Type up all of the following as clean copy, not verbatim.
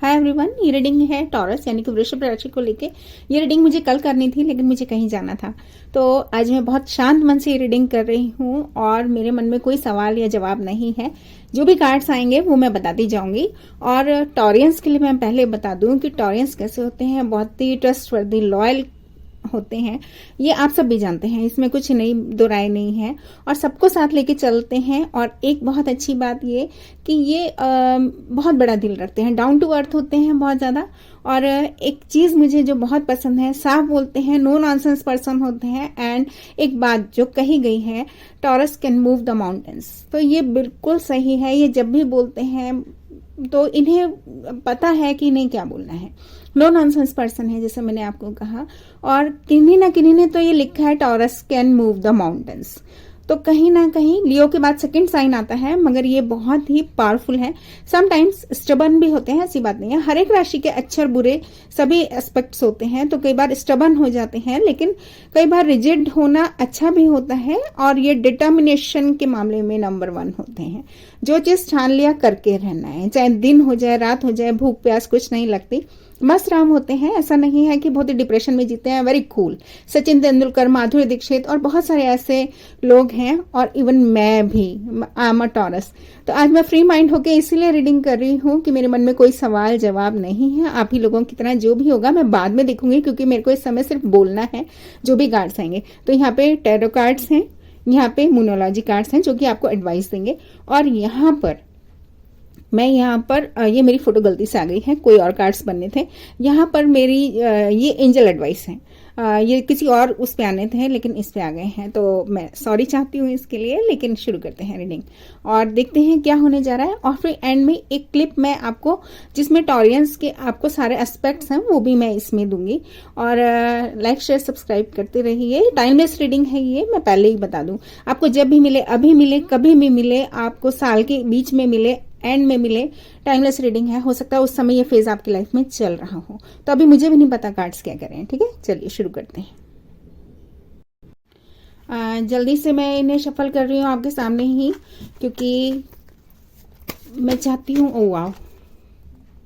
Hi everyone, ये reading है taurus यानी कि वृषभ राशि को लेके। ये रीडिंग मुझे कल करनी थी लेकिन मुझे कहीं जाना था, तो आज मैं बहुत शांत मन से ये रीडिंग कर रही हूँ और मेरे मन में कोई सवाल या जवाब नहीं है। जो भी कार्ड्स आएंगे वो मैं बताती जाऊंगी। और टॉरियंस के लिए मैं पहले बता दूं कि टॉरियंस कैसे होते हैं, बहुत ही ट्रस्टवर्दी, लॉयल होते हैं। ये आप सब भी जानते हैं, इसमें कुछ नई दो राय नहीं है और सबको साथ लेके चलते हैं। और एक बहुत अच्छी बात ये कि ये बहुत बड़ा दिल रखते हैं, डाउन टू अर्थ होते हैं बहुत ज़्यादा। और एक चीज़ मुझे जो बहुत पसंद है, साफ बोलते हैं, नो नॉनसेंस पर्सन होते हैं। एंड एक बात जो कही गई है, taurus can move the mountains, तो ये बिल्कुल सही है। ये जब भी बोलते हैं तो इन्हें पता है कि इन्हें क्या बोलना है। नो नॉनसेंस पर्सन है जैसे मैंने आपको कहा। और किन्हीं ना किन्हीं ने तो ये लिखा है taurus can move the mountains, तो कहीं ना कहीं लियो के बाद सेकंड साइन आता है, मगर ये बहुत ही पावरफुल है। समटाइम्स स्टबन भी होते हैं, ऐसी बात नहीं है। हर एक राशि के अच्छे और बुरे सभी एस्पेक्ट्स होते हैं, तो कई बार स्टबन हो जाते हैं, लेकिन कई बार रिजिड होना अच्छा भी होता है। और ये डिटर्मिनेशन के मामले में नंबर 1 होते हैं। जो चीज ठान लिया करके रहना है, चाहे दिन हो जाए, रात हो जाए, भूख प्यास कुछ नहीं लगती, मस्त राम होते हैं। ऐसा नहीं है कि बहुत ही डिप्रेशन में जीते हैं। Very cool. सचिन तेंदुलकर, माधुरी दीक्षित और बहुत सारे ऐसे लोग हैं, और इवन मैं भी, आई एम अ टॉरस। तो आज मैं फ्री माइंड होके इसीलिए रीडिंग कर रही हूँ कि मेरे मन में कोई सवाल जवाब नहीं है। आप ही लोगों की तरह जो भी होगा मैं बाद में देखूंगी, क्योंकि मेरे को इस समय सिर्फ बोलना है। जो भी कार्ड्स आएंगे, तो यहाँ पे टैरो कार्ड्स हैं, यहाँ पे मूनोलॉजी कार्ड्स हैं जो कि आपको एडवाइस देंगे। और यहाँ पर ये मेरी फोटो गलती से आ गई है, कोई और कार्ड्स बनने थे। यहाँ पर मेरी ये एंजल एडवाइस है। ये किसी और उस पे आने थे लेकिन इस पे आ गए हैं, तो मैं सॉरी चाहती हूँ इसके लिए। लेकिन शुरू करते हैं रीडिंग और देखते हैं क्या होने जा रहा है। और फिर एंड में एक क्लिप मैं आपको, जिसमें टॉरियंस के आपको सारे एस्पेक्ट्स हैं, वो भी मैं इसमें दूंगी। और लाइक शेयर सब्सक्राइब करते रहिए। टाइमलेस रीडिंग है ये, मैं पहले ही बता दूं। आपको जब भी मिले, अभी मिले, कभी भी मिले, आपको साल के बीच में मिले, एंड में मिले, टाइमलेस रीडिंग है। हो सकता है उस समय ये फेज आपकी लाइफ में चल रहा हो, तो अभी मुझे भी नहीं पता कार्ड्स क्या करें। ठीक है, चलिए शुरू करते हैं। जल्दी से मैं इन्हें शफल कर रही हूँ आपके सामने ही, क्योंकि मैं चाहती हूँ। Oh wow,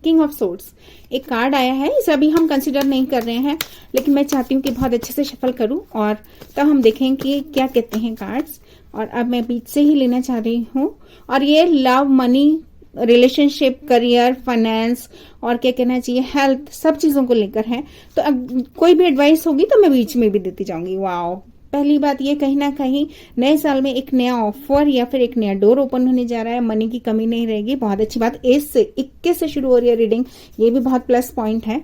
king of swords एक कार्ड आया है। इसे अभी हम कंसिडर नहीं कर रहे हैं, लेकिन मैं चाहती हूँ कि बहुत अच्छे से शफल करूं और तब हम देखें कि क्या कहते हैं कार्ड्स। और अब मैं बीच से ही लेना चाह रही हूँ। और ये love, money, relationship, career, finance और क्या कहना चाहिए, हेल्थ, सब चीजों को लेकर है। तो अब कोई भी एडवाइस होगी तो मैं बीच में भी देती जाऊंगी। वाओ, पहली बात ये, कहीं ना कहीं नए साल में एक नया ऑफर या फिर एक नया डोर ओपन होने जा रहा है। मनी की कमी नहीं रहेगी, बहुत अच्छी बात। 21 से शुरू हो रही है रीडिंग, ये भी बहुत प्लस पॉइंट है।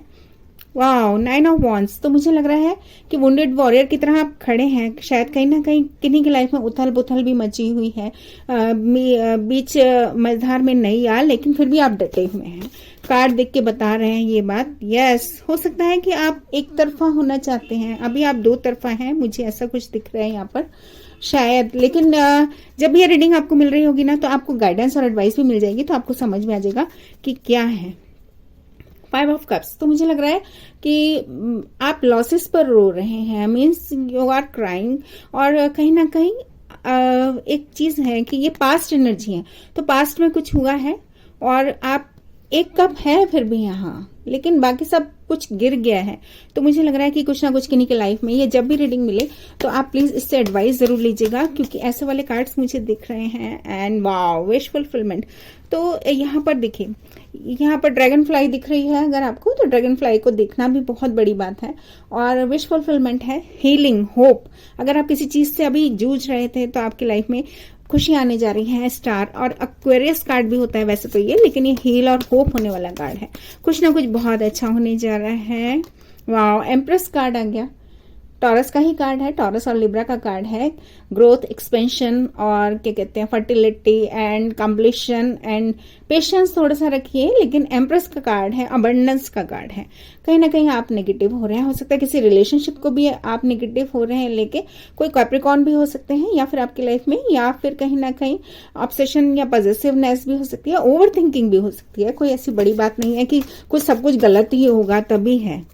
Wow, 9 of wands. तो मुझे लग रहा है कि वुंडेड वॉरियर की तरह आप खड़े हैं। शायद कहीं ना कहीं किन्हीं की लाइफ में उथल पुथल भी मची हुई है, बीच मझधार में नहीं आ, लेकिन फिर भी आप डटे हुए हैं। कार्ड देख के बता रहे हैं ये बात। यस, हो सकता है कि आप एक तरफा होना चाहते हैं, अभी आप 2 तरफा हैं, मुझे ऐसा कुछ दिख रहा है यहाँ पर शायद। लेकिन जब ये रीडिंग आपको मिल रही होगी ना, तो आपको गाइडेंस और एडवाइस भी मिल जाएगी, तो आपको समझ में आ जाएगा कि क्या है। 5 ऑफ कप्स। तो मुझे लग रहा है कि आप लॉसेस पर रो रहे हैं, मीन्स यू आर क्राइंग। और कहीं ना कहीं एक चीज है कि ये पास्ट एनर्जी है, तो पास्ट में कुछ हुआ है और आप, एक कप है फिर भी यहाँ, लेकिन बाकी सब कुछ गिर गया है। तो मुझे लग रहा है कि कुछ ना कुछ किन्हीं की लाइफ में, ये जब भी रीडिंग मिले तो आप प्लीज इससे एडवाइस जरूर लीजिएगा, क्योंकि ऐसे वाले कार्ड्स मुझे दिख रहे हैं। And wow, wish fulfilment. तो यहाँ पर देखिए, यहाँ पर ड्रैगन फ्लाई दिख रही है अगर आपको, तो ड्रैगन फ्लाई को देखना भी बहुत बड़ी बात है। और विश फुलफिलमेंट है, हीलिंग, होप। अगर आप किसी चीज से अभी जूझ रहे थे तो आपकी लाइफ में खुशी आने जा रही है। स्टार और एक्वेरियस कार्ड भी होता है वैसे तो ये, लेकिन ये हील और होप होने वाला कार्ड है। कुछ ना कुछ बहुत अच्छा होने जा रहा है। वाओ, एम्प्रेस कार्ड आ गया। टॉरस का ही कार्ड है, टॉरस और लिब्रा का कार्ड है। ग्रोथ, एक्सपेंशन और क्या कहते हैं, fertility and completion and patience थोड़ा सा रखिए। लेकिन एम्प्रेस का कार्ड है, अबंडेंस का कार्ड है। कहीं ना कहीं आप नेगेटिव हो रहे हैं, हो सकता है किसी रिलेशनशिप को भी आप नेगेटिव हो रहे हैं लेके। कोई कैप्रिकॉर्न भी हो सकते हैं या फिर आपकी लाइफ में, या फिर कहीं ना कहीं ऑब्सेशन या पॉजिटिवनेस भी हो सकती है, ओवर थिंकिंग भी हो सकती है। कोई ऐसी बड़ी बात नहीं है कि कुछ सब कुछ गलत ही होगा तभी है।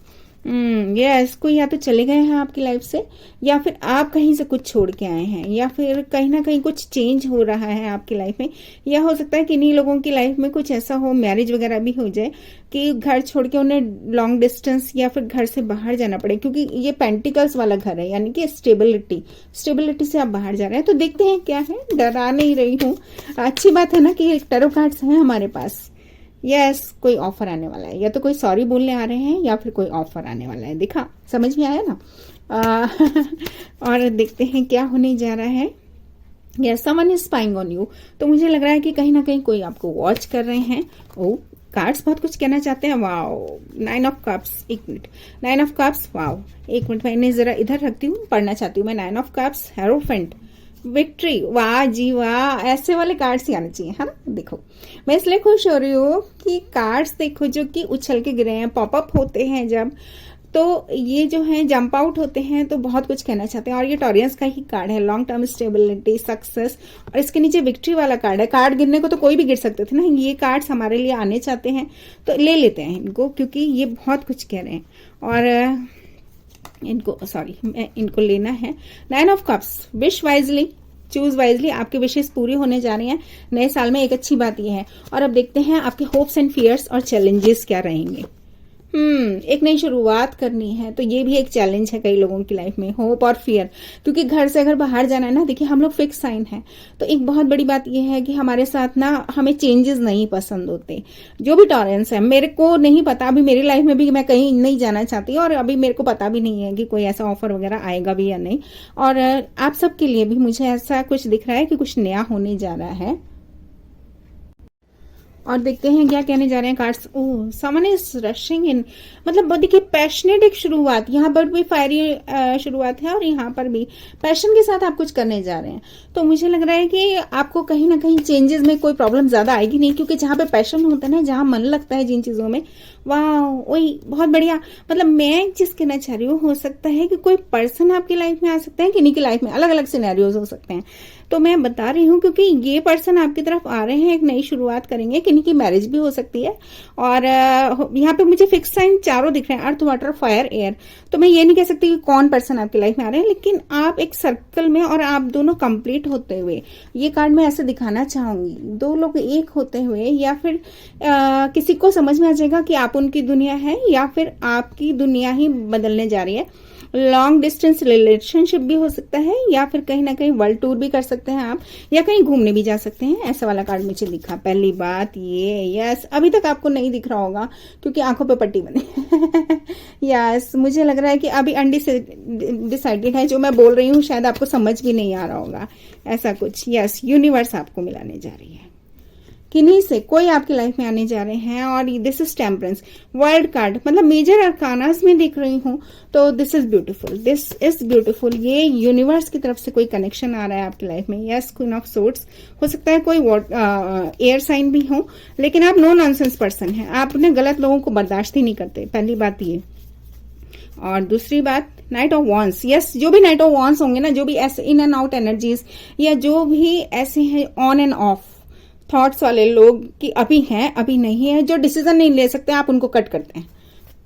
यस, कोई या तो चले गए हैं आपकी लाइफ से, या फिर आप कहीं से कुछ छोड़ के आए हैं, या फिर कहीं ना कहीं कुछ चेंज हो रहा है आपकी लाइफ में। या हो सकता है कि इन्हीं लोगों की लाइफ में कुछ ऐसा हो, मैरिज वगैरह भी हो जाए कि घर छोड़ के उन्हें लॉन्ग डिस्टेंस या फिर घर से बाहर जाना पड़े, क्योंकि ये पेंटिकल्स वाला घर है, यानी कि स्टेबिलिटी से आप बाहर जा रहे हैं। तो देखते हैं क्या है, डरा नहीं रही हूँ। अच्छी बात है ना कि टैरो कार्ड्स हैं हमारे पास। यस, कोई ऑफर आने वाला है, या तो कोई सॉरी बोलने आ रहे हैं या फिर कोई ऑफर आने वाला है। दिखा, समझ में आया ना? और देखते हैं क्या होने जा रहा है। Yes, someone is spying on you. तो मुझे लग रहा है कि कहीं ना कहीं कोई आपको वॉच कर रहे हैं। ओ, कार्ड्स बहुत कुछ कहना चाहते हैं। Wow, 9 of cups. एक मिनट, 9 ऑफ कप्स। वाओ, एक मिनट, मैं इन्हें जरा इधर रखती हूँ, पढ़ना चाहती हूँ मैं। 9 ऑफ कप्स, हेरोफेंट, विक्ट्री। वाह जी वाह, ऐसे वाले कार्ड्स ही आने चाहिए, है ना? देखो, मैं इसलिए खुश हो रही हूँ कि कार्ड्स देखो जो कि उछल के गिरे हैं, पॉपअप होते हैं जब, तो ये जो है जंप आउट होते हैं, तो बहुत कुछ कहना चाहते हैं। और ये टॉरियंस का ही कार्ड है, लॉन्ग टर्म स्टेबिलिटी, सक्सेस, और इसके नीचे विक्ट्री वाला कार्ड है। कार्ड गिरने को तो कोई भी गिर सकते थे ना, ये कार्ड्स हमारे लिए आने चाहते हैं, तो ले लेते हैं इनको, क्योंकि ये बहुत कुछ कह रहे हैं। और इनको लेना है। 9 of cups, wish wisely, choose wisely, आपके विशेष पूरी होने जा रही हैं नए साल में। एक अच्छी बात यह है। और अब देखते हैं आपके होप्स एंड फियर्स और चैलेंजेस क्या रहेंगे। एक नई शुरुआत करनी है, तो ये भी एक चैलेंज है कई लोगों की लाइफ में, होप और फियर, क्योंकि घर से अगर बाहर जाना है ना, देखिए हम लोग फिक्स साइन है, तो एक बहुत बड़ी बात यह है कि हमारे साथ ना हमें चेंजेस नहीं पसंद होते। जो भी टॉलरेंस है, मेरे को नहीं पता, अभी मेरी लाइफ में भी मैं कहीं नहीं जाना चाहती, और अभी मेरे को पता भी नहीं है कि कोई ऐसा ऑफर वगैरह आएगा भी या नहीं। और आप सबके लिए भी मुझे ऐसा कुछ दिख रहा है कि कुछ नया होने जा रहा है। और देखते हैं क्या कहने जा रहे हैं cards. Oh, someone is rushing in, मतलब देखिए पैशनेट एक शुरुआत, यहाँ पर भी फायरी शुरुआत है और यहाँ पर भी पैशन के साथ आप कुछ करने जा रहे हैं। तो मुझे लग रहा है कि आपको कहीं ना कहीं चेंजेस में कोई प्रॉब्लम ज्यादा आएगी नहीं, क्योंकि जहाँ पे पैशन होता है ना, जहाँ मन लगता है जिन चीजों में, वाह, वही बहुत बढ़िया। मतलब मैं जिस कहना चाह रही हूँ, हो सकता है कि कोई पर्सन आपकी लाइफ में आ सकता है, किन्हीं की लाइफ में अलग अलग सिनेरियोज हो सकते हैं। तो मैं बता रही हूँ क्योंकि ये पर्सन आपकी तरफ आ रहे हैं, एक नई शुरुआत करेंगे, किन्हीं की मैरिज भी हो सकती है। और यहाँ पे मुझे फिक्स साइन चारों दिख रहे हैं, अर्थ, वाटर, फायर, एयर। तो मैं ये नहीं कह सकती कि कौन पर्सन आपकी लाइफ में आ रहे हैं, लेकिन आप एक सर्कल में और आप दोनों कंप्लीट होते हुए, ये कार्ड मैं ऐसे दिखाना चाहूंगी, दो लोग एक होते हुए, या फिर किसी को समझ में आ जाएगा कि आप उनकी दुनिया है या फिर आपकी दुनिया ही बदलने जा रही है। लॉन्ग डिस्टेंस रिलेशनशिप भी हो सकता है, या फिर कहीं ना कहीं वर्ल्ड टूर भी कर सकते हैं आप, या कहीं घूमने भी जा सकते हैं। ऐसा वाला कार्ड मुझे दिखा। पहली बात ये, यस, अभी तक आपको नहीं दिख रहा होगा क्योंकि आंखों पे पट्टी बनी। यस, मुझे लग रहा है कि अभी अनडिसाइडेड है। जो मैं बोल रही हूँ शायद आपको समझ भी नहीं आ रहा होगा, ऐसा कुछ। यस, यूनिवर्स आपको मिलाने जा रही है, किन्हीं से कोई आपकी लाइफ में आने जा रहे हैं। और this is temperance, world card, मतलब मेजर अरकानास में देख रही हूँ, तो दिस इज ब्यूटीफुल। ये यूनिवर्स की तरफ से कोई कनेक्शन आ रहा है आपकी लाइफ में। यस, क्वीन ऑफ सोर्ड्स, हो सकता है कोई एयर साइन भी हो, लेकिन आप नो नॉनसेंस पर्सन हैं, आप अपने गलत लोगों को बर्दाश्त ही नहीं करते, पहली बात ये। और दूसरी बात, नाइट ऑफ वॉन्स। यस, जो भी नाइट ऑफ वॉन्स होंगे ना, जो भी ऐसे इन एंड आउट एनर्जीज, या जो भी ऐसे हैं ऑन एंड ऑफ थॉट्स वाले लोग कि अभी हैं अभी नहीं है, जो डिसीजन नहीं ले सकते, आप उनको कट करते हैं।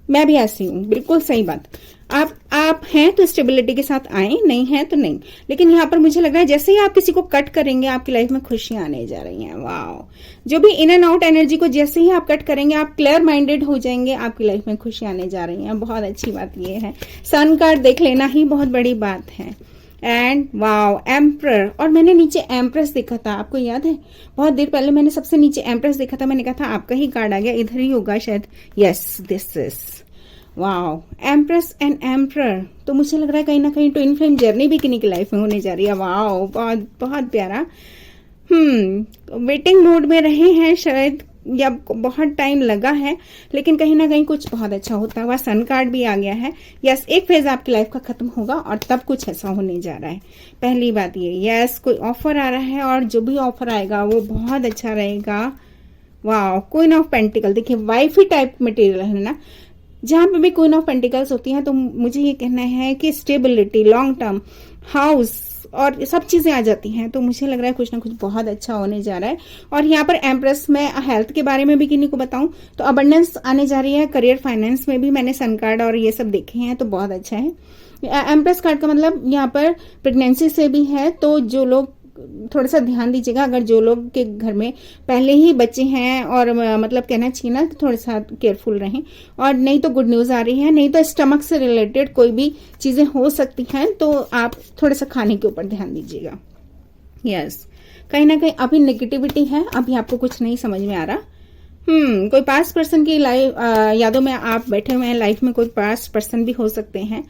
मैं भी ऐसी हूँ, बिल्कुल सही बात। आप हैं तो स्टेबिलिटी के साथ आए, नहीं है तो नहीं। लेकिन यहाँ पर मुझे लग रहा है जैसे ही आप किसी को कट करेंगे, आपकी लाइफ में खुशियां आने जा रही हैं। वाह, जो भी इन एंड आउट एनर्जी को जैसे ही आप कट करेंगे, आप क्लियर माइंडेड हो जाएंगे, आपकी लाइफ में खुशियां आने जा रही हैं। बहुत अच्छी बात ये है। सन कार्ड देख लेना ही बहुत बड़ी बात है। एंड वाओ, एम्प्रर, और मैंने नीचे एम्प्रेस देखा था, आपको याद है? बहुत देर पहले मैंने सबसे नीचे एम्प्रेस देखा था, मैंने कहा था आपका ही कार्ड आ गया, इधर ही होगा शायद। Yes, this is wow, empress and emperor. तो मुझे लग रहा है कहीं ना कहीं ट्विन फ्लेम जर्नी भी किन्हीं की लाइफ में होने जा रही है। वाओ, बहुत बहुत प्यारा। वेटिंग मोड में रहे हैं शायद, या बहुत टाइम लगा है, लेकिन कहीं ना कहीं कुछ बहुत अच्छा होता हुआ सन कार्ड भी आ गया है। यस, एक फेज आपकी लाइफ का खत्म होगा और तब कुछ ऐसा होने जा रहा है। पहली बात ये। यस, कोई ऑफर आ रहा है, और जो भी ऑफर आएगा वो बहुत अच्छा रहेगा। वाह, क्वीन ऑफ पेंटिकल, देखिए वाइफी टाइप मटेरियल है ना, जहां पे भी क्वीन ऑफ पेंटिकल्स होती हैं, तो मुझे ये कहना है कि स्टेबिलिटी, लॉन्ग टर्म, हाउस, और सब चीजें आ जाती हैं। तो मुझे लग रहा है कुछ ना कुछ बहुत अच्छा होने जा रहा है। और यहाँ पर एम्प्रेस में हेल्थ के बारे में भी किन्हीं को बताऊं तो अबंडेंस आने जा रही है। करियर फाइनेंस में भी मैंने सन कार्ड और ये सब देखे हैं तो बहुत अच्छा है। एम्प्रेस कार्ड का मतलब यहाँ पर प्रेगनेंसी से भी है, तो जो लोग थोड़ा सा ध्यान दीजिएगा, अगर जो लोग के घर में पहले ही बच्चे हैं और मतलब कहना चाहिए ना, थोड़ा सा केयरफुल रहें। और नहीं तो गुड न्यूज आ रही है, नहीं तो स्टमक से रिलेटेड कोई भी चीजें हो सकती हैं, तो आप थोड़ा सा खाने के ऊपर ध्यान दीजिएगा। यस, कहीं ना कहीं अभी नेगेटिविटी है, अभी आपको कुछ नहीं समझ में आ रहा। कोई पास्ट पर्सन की लाइफ यादों में आप बैठे हुए हैं, लाइफ में कोई पास्ट पर्सन भी हो सकते हैं।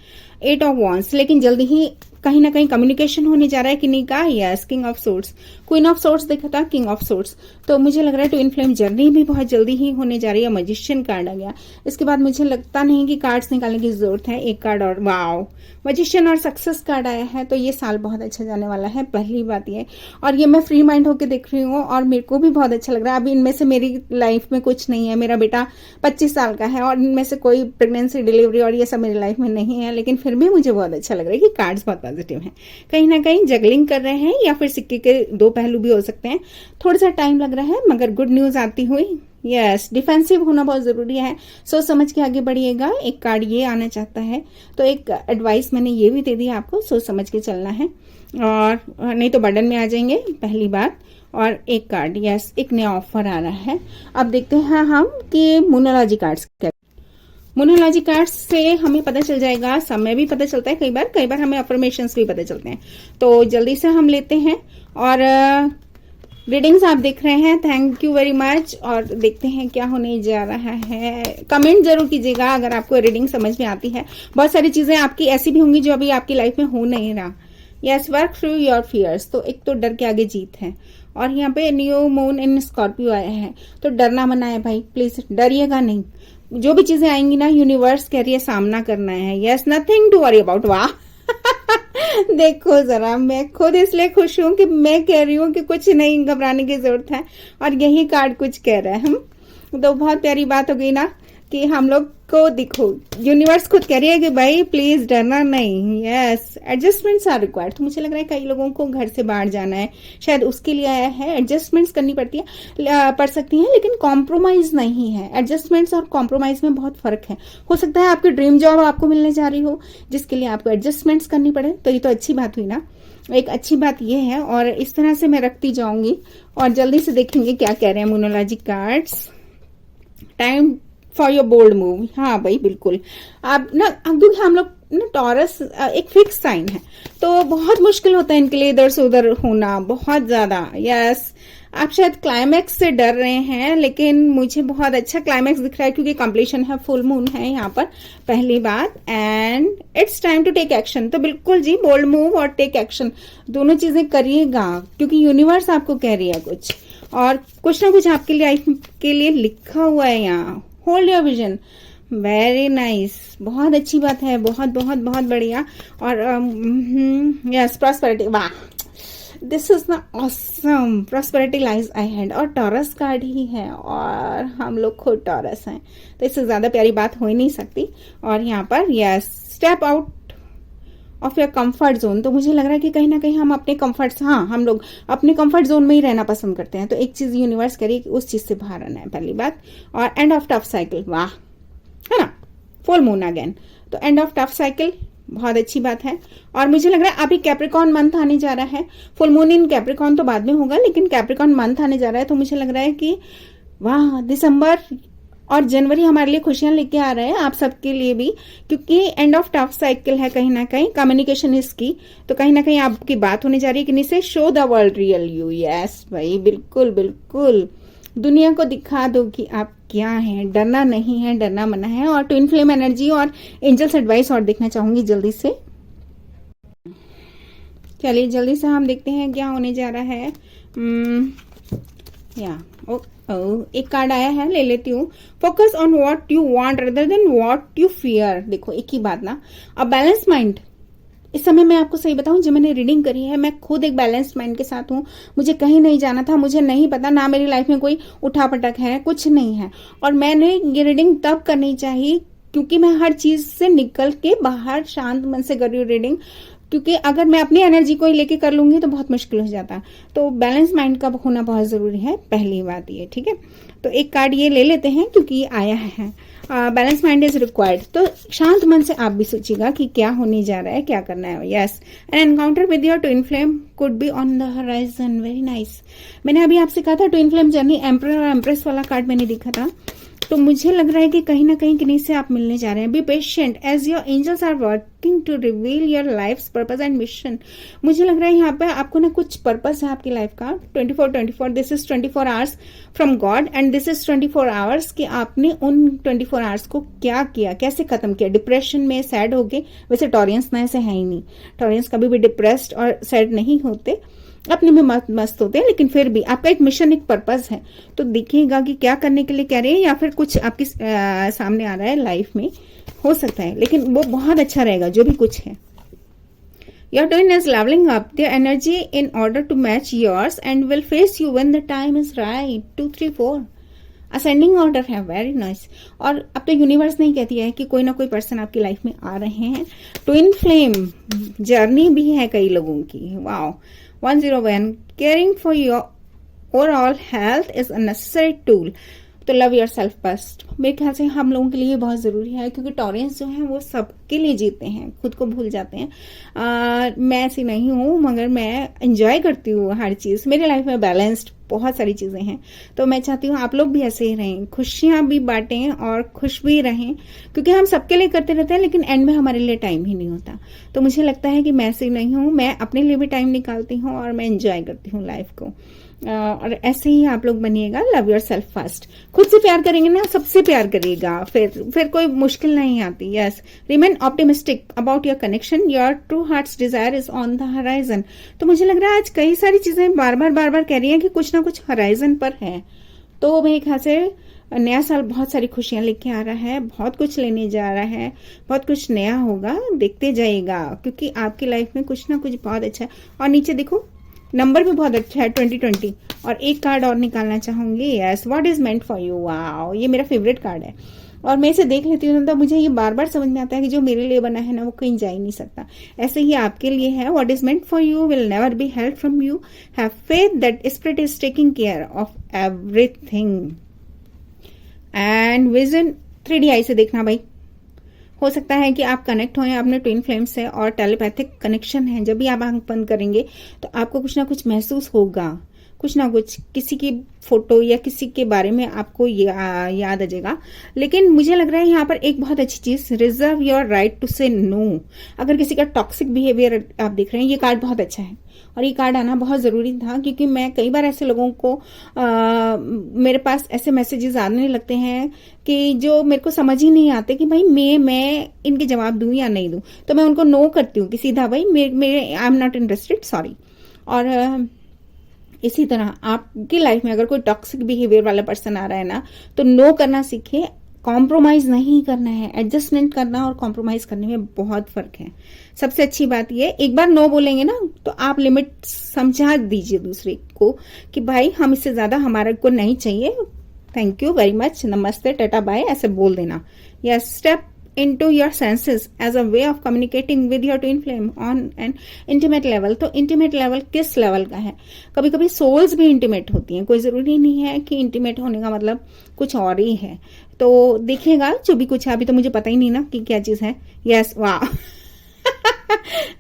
8 ऑफ वॉन्ड्स, लेकिन जल्दी ही कहीं ना कहीं कम्युनिकेशन होने जा रहा है किन्हीं का। Yes, king of swords, queen of swords देखा था, किंग ऑफ सोर्ड्स। तो मुझे लग रहा है ट्विन फ्लेम जर्नी भी बहुत जल्दी ही होने जा रही है। मैजिशियन कार्ड आ गया, इसके बाद मुझे लगता नहीं कि कार्ड्स निकालने की जरूरत है। एक कार्ड और, वाओ, मैजिशियन और सक्सेस कार्ड आया है। तो ये साल बहुत अच्छा जाने वाला है, पहली बात ये। और ये मैं फ्री माइंड होकर देख रही हूँ और मेरे को भी बहुत अच्छा लग रहा है। अभी इनमें से मेरी लाइफ में कुछ नहीं है, मेरा बेटा 25 साल का है और इनमें से कोई प्रेगनेंसी, डिलीवरी और ये सब मेरी लाइफ में नहीं है, लेकिन फिर भी मुझे बहुत अच्छा लग रहा है कि कार्ड्स बहुत पॉजिटिव हैं। कहीं ना कहीं जगलिंग कर रहे हैं या फिर सिक्के के दो पहलू भी हो सकते हैं। थोड़ा सा टाइम लग रहा है मगर गुड न्यूज आती हुई। यस, डिफेंसिव होना बहुत जरूरी है, सोच समझ के आगे बढ़िएगा। एक कार्ड ये आना चाहता है, तो एक एडवाइस मैंने ये भी दे दी आपको, सोच समझ के चलना है और नहीं तो बर्डन में आ जाएंगे, पहली बात। और एक कार्ड, यस, एक नया ऑफर आ रहा है। अब देखते हैं हम कि मोनोलॉजी कार्ड्स क्या। मोनोलॉजी कार्ड्स से हमें पता चल जाएगा, समय भी पता चलता है कई बार हमें अफर्मेशंस भी पता चलते हैं। तो जल्दी से हम लेते हैं और रीडिंग्स आप देख रहे हैं, थैंक यू वेरी मच। और देखते हैं क्या होने जा रहा है। कमेंट जरूर कीजिएगा अगर आपको रीडिंग समझ में आती है। बहुत सारी चीजें आपकी ऐसी भी होंगी जो अभी आपकी लाइफ में हो नहीं रहा। Yes, work through your fears, तो एक तो डर के आगे जीत है। और यहाँ पे न्यू मून इन स्कॉर्पियो आया है, तो डरना मना है भाई, प्लीज डरिएगा नहीं। जो भी चीजें आएंगी ना, यूनिवर्स कह रही है सामना करना है। Yes, nothing to worry about. वाह देखो जरा, मैं खुद इसलिए खुश हूं कि मैं कह रही हूं कि कुछ नहीं घबराने की जरूरत है, और यही कार्ड कुछ कह रहा है। हम तो बहुत प्यारी बात हो गई ना कि हम लोग को दिखो, यूनिवर्स खुद कह रही है कि भाई प्लीज डरना नहीं। Yes, adjustments are required. तो मुझे लग रहा है कई लोगों को घर से बाहर जाना है, शायद उसके लिए आया है। एडजस्टमेंट्स करनी पड़ सकती हैं, लेकिन कॉम्प्रोमाइज नहीं है। एडजस्टमेंट्स और कॉम्प्रोमाइज में बहुत फर्क है। हो सकता है आपकी ड्रीम जॉब आपको मिलने जा रही हो, जिसके लिए आपको एडजस्टमेंट्स करनी पड़े, तो ये तो अच्छी बात हुई ना। एक अच्छी बात ये है, और इस तरह से मैं रखती जाऊंगी और जल्दी से देखेंगे क्या कह रहे हैं monology cards. Time for your bold move. हाँ भाई बिल्कुल, आप ना, अब देखिए हम लोग ना, टॉरस एक फिक्स साइन है, तो बहुत मुश्किल होता है इनके लिए इधर से उधर होना, बहुत ज्यादा। यस, आप शायद क्लाइमैक्स से डर रहे हैं, लेकिन मुझे बहुत अच्छा क्लाइमैक्स दिख रहा है क्योंकि कंप्लीशन है, फुल मून है यहाँ पर, पहली बात। And it's time to take action. तो बिल्कुल जी, बोल्ड मूव और टेक एक्शन दोनों चीजें करिएगा, क्योंकि यूनिवर्स आपको कह रही है कुछ, और कुछ ना कुछ आपके लाइफ के लिए लिखा हुआ है यहाँ। Hold your vision, very nice, बहुत अच्छी बात है, बहुत बहुत बहुत बढ़िया। और यस, प्रॉस्पेरिटी, वाह, दिस इज ना ऑसम, प्रॉस्पेरिटी लाइज अहेड। और टॉरस कार्ड ही है और हम लोग खुद टॉरस हैं, तो इससे ज्यादा प्यारी बात हो ही नहीं सकती। और यहाँ पर yes, step out of your comfort zone. तो मुझे लग रहा है कि कहीं ना कहीं हम अपने कंफर्ट, हाँ, हम लोग अपने कंफर्ट जोन में ही रहना पसंद करते हैं, तो एक चीज यूनिवर्स करिए कि उस चीज से बाहर आना है, पहली बात। और एंड ऑफ टफ साइकिल, वाह, है ना, फुल मून अगेन, तो एंड ऑफ टफ साइकिल बहुत अच्छी बात है। और मुझे लग रहा है अभी कैप्रिकॉन मंथ आने जा रहा है, फुल मून इन कैप्रिकॉन तो बाद में होगा, लेकिन कैप्रिकॉन मंथ आने जा रहा है, तो मुझे लग रहा है कि वाह, दिसंबर और जनवरी हमारे लिए खुशियां लेके आ रहे हैं, आप सबके लिए भी, क्योंकि एंड ऑफ टफ साइकिल है। कहीं ना कहीं कम्युनिकेशन इसकी, तो कहीं ना कहीं आपकी बात होने जा रही है कि नहीं से show the world real you. Yes भाई, बिल्कुल बिल्कुल, दुनिया को दिखा दो कि आप क्या हैं, डरना नहीं है, डरना मना है। और ट्विन फ्लेम एनर्जी और एंजल्स एडवाइस और देखना चाहूंगी जल्दी से। चलिए जल्दी से हम देखते हैं क्या होने जा रहा है। या एक कार्ड आया है, ले लेती हूँ। Focus on what you want rather than what you fear. देखो एक ही बात ना, अ बैलेंस माइंड। इस समय मैं आपको सही बताऊं, जब मैंने रीडिंग करी है, मैं खुद एक बैलेंस्ड माइंड के साथ हूँ। मुझे कहीं नहीं जाना था, मुझे नहीं पता ना मेरी लाइफ में कोई उठापटक है, कुछ नहीं है। और मैंने ये रीडिंग तब करनी चाहिए क्योंकि मैं हर चीज से निकल के बाहर शांत मन से कर रही हूँ रीडिंग। क्योंकि अगर मैं अपनी एनर्जी को ही लेके कर लूंगी तो बहुत मुश्किल हो जाता। तो बैलेंस माइंड का होना बहुत जरूरी है, पहली बात ये, ठीक है। तो एक कार्ड ये ले लेते हैं क्योंकि ये आया है, बैलेंस माइंड इज रिक्वायर्ड। तो शांत मन से आप भी सोचिएगा कि क्या होने जा रहा है, क्या करना है। Yes, N encounter with your twin flame could be on the horizon, very nice. मैंने अभी आपसे कहा था ट्विन फ्लेम जर्नी, एम्परर और एम्प्रेस वाला कार्ड मैंने देखा था, तो मुझे लग रहा है कि कहीं ना कहीं किन्हीं से आप मिलने जा रहे हैं। Be patient as your angels are working to reveal your life's purpose and mission. मुझे लग रहा है यहाँ पे आपको ना कुछ पर्पस है आपकी लाइफ का। 24 this is 24 hours from God and this is 24 hours कि आपने उन 24 आवर्स को क्या किया, कैसे खत्म किया। डिप्रेशन में सैड हो गए, वैसे टॉरियंस ना ऐसे है ही नहीं, टॉरियंस कभी भी डिप्रेस्ड और सैड नहीं होते, अपने में मस्त होते हैं, लेकिन फिर भी आपका एक मिशन, एक पर्पस है। तो देखिएगा कि क्या करने के लिए कह रहे हैं, या फिर कुछ आपके सामने आ रहा है लाइफ में, हो सकता है, लेकिन वो बहुत अच्छा रहेगा जो भी कुछ है। Your twin is leveling up their energy in order to match yours and will face you when the time is right. 2, 3, 4 ascending order है, वेरी नाइस। और अब तो यूनिवर्स नहीं कहती है कि कोई ना कोई पर्सन आपकी लाइफ में आ रहे हैं। ट्विन फ्लेम जर्नी भी है कई लोगों की। Wow, 101 caring for your overall health is a necessary tool तो लव योर सेल्फ फर्स्ट। मेरे ख्याल से हम लोगों के लिए बहुत जरूरी है, क्योंकि टॉरेंस जो है वो सबके लिए जीते हैं, खुद को भूल जाते हैं। मैं ऐसी नहीं हूँ, मगर मैं एंजॉय करती हूँ हर चीज। मेरी लाइफ में बैलेंस्ड बहुत सारी चीजें हैं, तो मैं चाहती हूँ आप लोग भी ऐसे ही रहें, खुशियां भी बांटें और खुश भी रहें, क्योंकि हम सबके लिए करते रहते हैं लेकिन एंड में हमारे लिए टाइम ही नहीं होता। तो मुझे लगता है कि मैं ऐसी नहीं हूँ, मैं अपने लिए भी टाइम निकालती हूँ और मैं एंजॉय करती हूँ लाइफ को। और ऐसे ही आप लोग बनिएगा, लव योर सेल्फ फर्स्ट। खुद से प्यार करेंगे ना, सबसे प्यार करिएगा, फिर कोई मुश्किल नहीं आती। Yes, remain optimistic about your connection, your true hearts desire is on the horizon. तो मुझे लग रहा है आज कई सारी चीजें बार बार कह रही हैं कि कुछ ना कुछ हराइजन पर है। तो मेरे ख्याल से नया साल बहुत सारी खुशियां लेके आ रहा है, बहुत कुछ लेने जा रहा है, बहुत कुछ नया होगा, देखते जाइएगा, क्योंकि आपकी लाइफ में कुछ ना कुछ बहुत अच्छा है। और नीचे देखो नंबर भी बहुत अच्छा है, 2020। और एक कार्ड और निकालना चाहूंगी। Yes, what is meant for you. Wow, ये मेरा फेवरेट कार्ड है और मैं इसे देख लेती हूँ तो मुझे ये बार बार समझ में आता है कि जो मेरे लिए बना है ना वो कहीं जा ही नहीं सकता। ऐसे ही आपके लिए है, what is meant for you will never be held from you. Have faith that spirit is taking care of everything. And vision 3D आई से देखना भाई। हो सकता है कि आप कनेक्ट हों अपने ट्विन फ्लेम से, और टेलीपैथिक कनेक्शन है। जब भी आप आंख बंद करेंगे तो आपको कुछ ना कुछ महसूस होगा, कुछ ना कुछ, किसी की फोटो या किसी के बारे में आपको याद आ जाएगा। लेकिन मुझे लग रहा है यहाँ पर एक बहुत अच्छी चीज, रिजर्व योर राइट टू से नो। अगर किसी का टॉक्सिक बिहेवियर आप देख रहे हैं, ये कार्ड बहुत अच्छा है और ये कार्ड आना बहुत जरूरी था, क्योंकि मैं कई बार ऐसे लोगों को मेरे पास ऐसे मैसेजेस आने लगते हैं कि जो मेरे को समझ ही नहीं आते कि भाई मैं इनके जवाब दूं या नहीं दूं। तो मैं उनको नो करती हूँ कि सीधा भाई मेरे I am not interested, sorry. और इसी तरह आपकी लाइफ में अगर कोई टॉक्सिक बिहेवियर वाला पर्सन आ रहा है ना, तो नो करना सीखिए। कॉम्प्रोमाइज नहीं करना है, एडजस्टमेंट करना और कॉम्प्रोमाइज करने में बहुत फर्क है। सबसे अच्छी बात ये, एक बार नो बोलेंगे ना तो आप लिमिट समझा दीजिए दूसरे को कि भाई हम इससे ज्यादा हमारे को नहीं चाहिए, थैंक यू वेरी मच, नमस्ते, टाटा बाय, ऐसे बोल देना। Yes, step into your senses as a way of communicating with your twin flame on an intimate level। तो intimate level किस level का है? कभी कभी souls भी intimate होती हैं, कोई जरूरी नहीं है कि intimate होने का मतलब कुछ और ही है। तो देखिएगा जो भी कुछ है, अभी तो मुझे पता ही नहीं ना कि क्या चीज है। यस, वाह,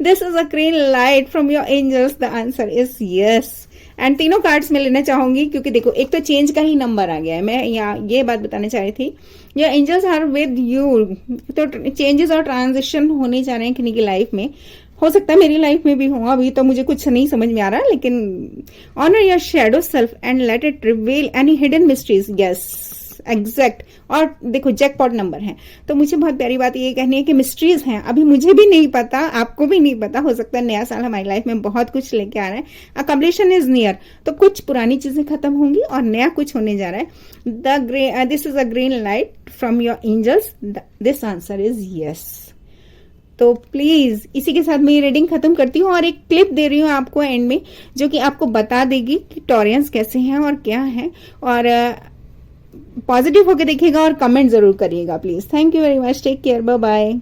this is a green light from your angels, the answer is yes. And तीनों कार्ड्स में लेना चाहूंगी, क्योंकि देखो एक तो चेंज का ही नंबर आ गया है। मैं यहाँ ये बात बताने चाह रही थी, your angels are with you. तो चेंजेस और ट्रांजिशन होने जा रहे हैं किन्हीं की लाइफ में, हो सकता है मेरी लाइफ में भी हो, अभी तो मुझे कुछ नहीं समझ में आ रहा, लेकिन honour your shadow self and let it reveal any hidden mysteries. Yes, exact. और देखो जैकपॉट नंबर है, तो मुझे बहुत प्यारी बात ये कहनी है कि मिस्ट्रीज हैं, अभी मुझे भी नहीं पता, आपको भी नहीं पता। हो सकता है नया साल हमारी लाइफ में बहुत कुछ लेके आ रहा है, अ कंप्लीशन इज नियर। तो कुछ पुरानी चीजें खत्म होंगी और नया कुछ होने जा रहा है। This is a green light from your angels, this answer is yes. तो प्लीज इसी के साथ मैं ये रीडिंग खत्म करती हूँ और एक क्लिप दे रही हूँ आपको एंड में, जो कि आपको बता देगी कि टॉरियंस कैसे हैं और क्या है। और पॉजिटिव होकर देखिएगा और कमेंट जरूर करिएगा please. Thank you very much, take care, bye bye.